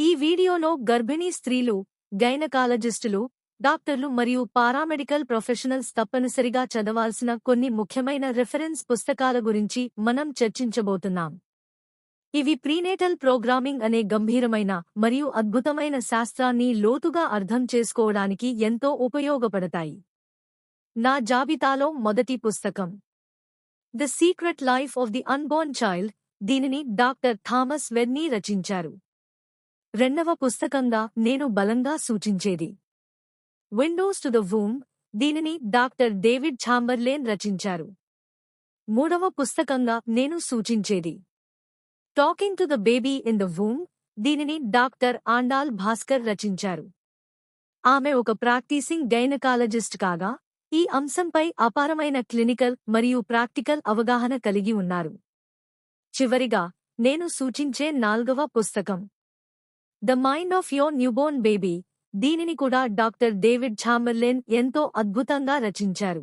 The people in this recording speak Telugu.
ఈ వీడియోలో గర్భిణీ స్త్రీలు, గైనకాలజిస్టులు, డాక్టర్లు మరియు పారామెడికల్ ప్రొఫెషనల్స్ తప్పనిసరిగా చదవాల్సిన కొన్ని ముఖ్యమైన రిఫరెన్స్ పుస్తకాల గురించి మనం చర్చించబోతున్నాం. ఇవి ప్రీనేటల్ ప్రోగ్రామింగ్ అనే గంభీరమైన మరియు అద్భుతమైన శాస్త్రాన్ని లోతుగా అర్థం చేసుకోవడానికి ఎంతో ఉపయోగపడతాయి. నా జాబితాలో మొదటి పుస్తకం the secret life of the unborn child. దీనిని డాక్టర్ థామస్ వెర్నీ రచించారు. రెండవ పుస్తకంగా నేను బలంగా సూచించేది విండోస్ టు ద వూమ్. దీనిని డాక్టర్ డేవిడ్ ఛాంబర్లేన్ రచించారు. మూడవ పుస్తకంగా నేను సూచించేది talking to the baby in the womb. దీనిని డాక్టర్ ఆండాల్ భాస్కర్ రచించారు. ఆమె ఒక ప్రాక్టీసింగ్ గైనకాలజిస్ట్ కాగా ఈ అంశంపై అపారమైన క్లినికల్ మరియు ప్రాక్టికల్ అవగాహన కలిగి ఉన్నారు. చివరిగా నేను సూచించే నాల్గవ పుస్తకం the mind of your newborn baby. దీనిని కూడా డాక్టర్ డేవిడ్ ఛాంబర్లేన్ ఎంతో అద్భుతంగా రచించారు.